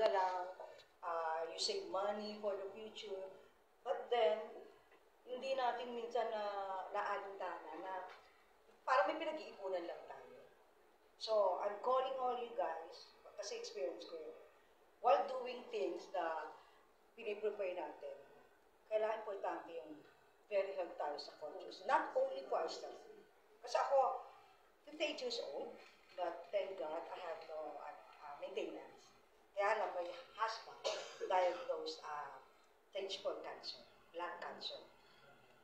ka lang, you save money for the future. But then, hindi natin minsan na naalintana na parang may pinag-iipunan lang tayo. So, I'm calling all you guys, kasi experience ko yun. While doing things na piniprepare natin, kailangan importante yung very hard tayo sa conscious. Not only for ourselves. Kasi ako, 58 years old, but thank God, I have no maintenance. Kaya lang, my husband diagnosed stage 4 cancer, lung cancer.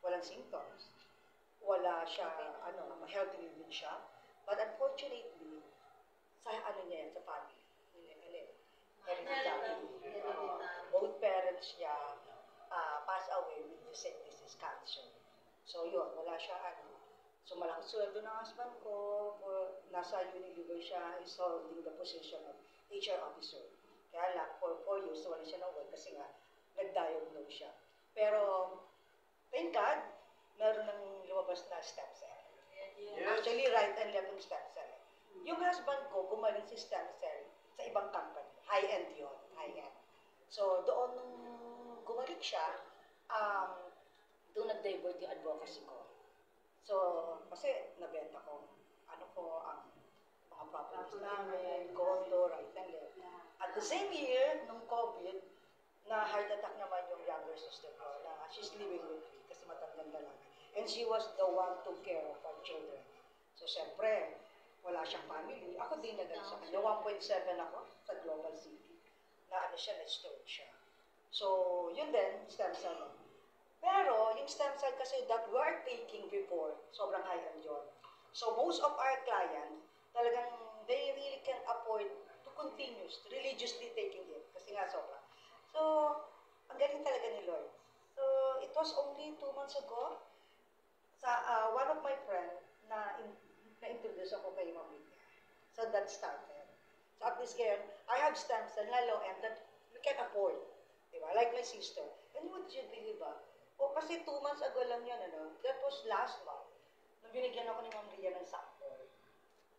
Walang symptoms. Wala siya, healthy din siya. But unfortunately, sa niya yan, sa family. Both parents niya passed away with the same disease, cancer. So yun, wala siya So malaking sweldo ng husband ko, nasa Unilever siya, is holding the position of HR officer. Kaya lang, for 4 years, wala siya ng work kasi nga, nag-diagnose siya. Pero, thank God, meron ng lumabas na stem cell. Yes. Actually, right and left ng stem cell. Yung husband ko, gumaling si stem cell sa ibang company. High-end yun, high-end. So, doon nung gumaling siya, doon nag-divert yung advocacy ko. So, kasi nabenta ko, ang mga properties namin, condo, right and left. At the same year, nung COVID, na heart attack naman yung younger sister ko, na she's living with me kasi matandang dalaga. And she was the one to care of our children. So, syempre, wala siyang family. Ako din na sa kanya. 1.7 ako sa Global City. Na na-stroke siya. So, yun din, stem cell. Pero, yung stem cell kasi that we are taking before, sobrang high-end yun. So, most of our clients, talagang they really can afford to continue religiously taking it. Kasi nga sobra. So, ang galing talaga ni Lord. So, it was only 2 months ago, sa one of my friend na-introduce ako kay Ma'am Lydia. So, that started. So, at least ngayon, I have stem cell na low-end that we can afford. Diba? Like my sister. And would you believe ba? O, kasi 2 months ago lang yan, That was last month. Nung binigyan ako ni Ma'am Ria ng sample,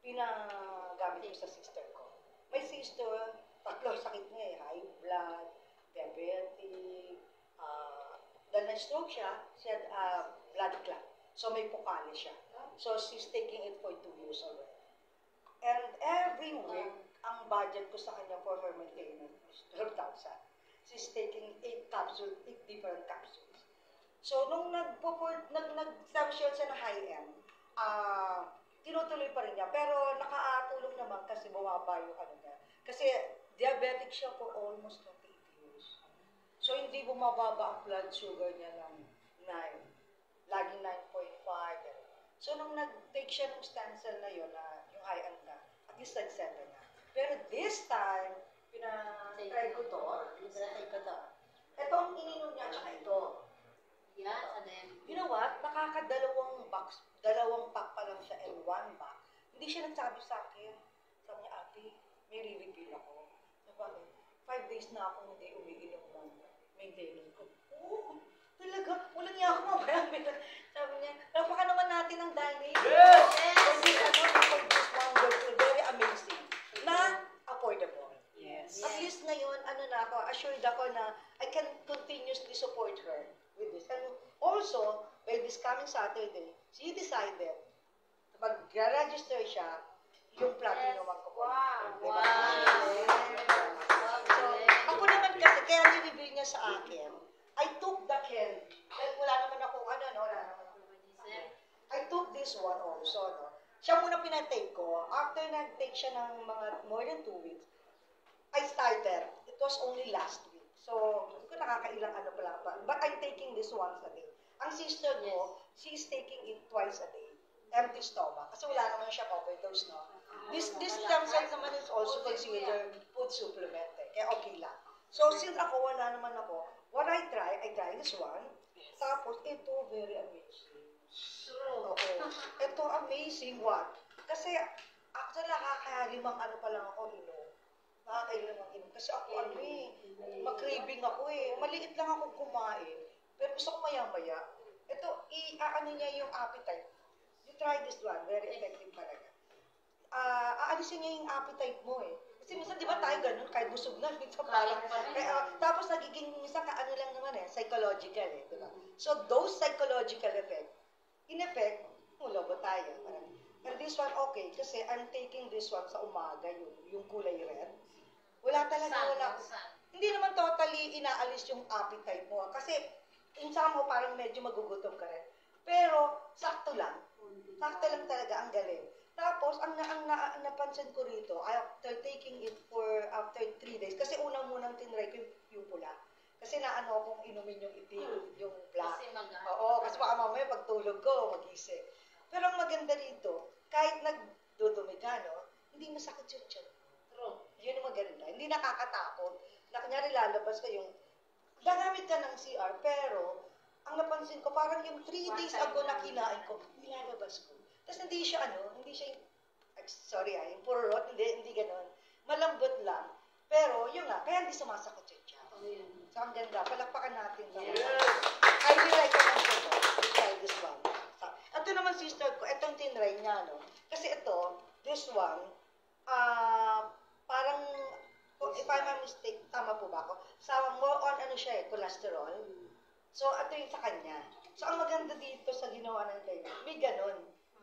pinagamit ko sa sister ko. My sister, 3 sakit niya high blood, diabetic, dahil na-stroke siya, she had blood clot. So, may pukali siya. So, she's taking it for 2 years already. And every week, ang budget ko sa kanya for her maintenance is 12,000. She's taking 8 different capsules. So, nung nag-stem siya na high-end, tinutuloy pa rin niya. Pero nakatulong naman kasi bumaba yung niya. Kasi diabetic siya for almost 28 years. So, hindi bumababa ang blood sugar niya ng 9. Laging 9.5. So, nung nag-take siya ng stem cell na yun, yung high-end na, at least nag-7 na. Pero this time, pinatry ko to. Ito ang ininom niya, tsaka ito. Yes, and then... You know what? Nakakadalawang box, 2 pack pa lang siya and 1 box. Hindi siya nagsabi sa akin. Sabi niya, ate, may re-refill ako. Sabi, 5 days na ako hindi umiinom ng maintenance ko. Oh, talaga? Wala niya ako mamarami. Sabi niya, baka naman natin ang dahil. Yes! For this wonderful, very amazing. Na affordable. Yes. At least ngayon, assured ako na I can continuously support her with this. And also, by this coming Saturday, she decided, mag-register siya, yung platinum ang kukunin. Wow! So, ako naman kasi, kaya nilibig niya sa akin, I took the candy. Dahil wala naman ako, I took this one also, Siya muna pinatake ko. After nag-take siya ng mga more than 2 weeks, I started. It was only last week. So, hindi ko nakakailang pala. But I'm taking this once a day. Ang sister ko, she's taking it twice a day. Empty stomach. Kasi wala naman siya overdose, This stem cell naman is also considered food supplement. Kaya okay lang. So, since ako, wala naman ako, what I try this one. Tapos, ito, very amazing. Oo. Ito, amazing what? Kasi, actually, nakakalimang pa lang ako inom. Nakakailang inom. Kasi ako, mag-craving ako Maliit lang ako kumain. Pero gusto ko maya-maya. Ito, niya yung appetite. You try this one. Very effective talaga. Aalisin niya yung appetite mo Kasi Kasi minsan, di ba tayo ganun, kahit busog na, minsan parang, tapos nagiging, minsan ano lang naman psychological di ba? So, those psychological effect, in effect, mulobo tayo. Parang, and this one, okay, kasi I'm taking this one sa umaga, yung kulay red. Wala talaga. Hindi naman totally inaalis yung appetite mo. Kasi, insa mo parang medyo magugutom ka rin. Pero, sakto lang. Sakto lang talaga, ang galing. Tapos, ang napansin ko rito, after taking it after 3 days, kasi unang-munang tinry ko yung pula. Kasi naano akong inumin yung itim, yung black. Oo, kasi baka mamaya pagtulog ko, magising. Pero ang maganda dito, kahit nagdudumi ka, hindi masakit yung tiyan. Yun ang maganda. Hindi nakakatakot. Na kunyari lalabas ka yung, gagamit ka ng CR, pero, ang napansin ko, parang yung 3 days ago na kinain ko, nilalabas ko. Tapos hindi siya yung purot, hindi ganun. Malambot lang. Pero, yun nga, kaya hindi sumasakot yung tiyan. So, ang ganda. Palakpakan natin. I will recommend ko to. Try this one. Ito naman, sister ko, itong tinry niya, Kasi ito, this one, parang, if I'm not mistaken, tama po ba ako? More on, cholesterol. So, ito yung sa kanya. So, ang maganda dito sa ginawa ng kayo, may ganun.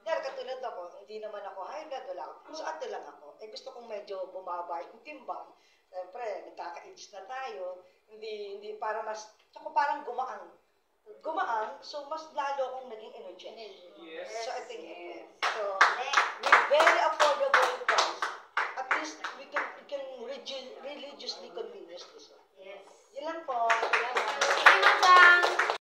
Dahil katulad ako, hindi naman ako high blood, wala ako. So, ito lang ako. Gusto kong medyo bumaba yung timbang. Siyempre, nagkaka-age na tayo. Hindi para mas, tsaka parang gumaang. So mas lalo akong naging energetic. Yes. So, I think, so, with very affordable price, at least we can religiously convenience this one. Yes. Yun lang po.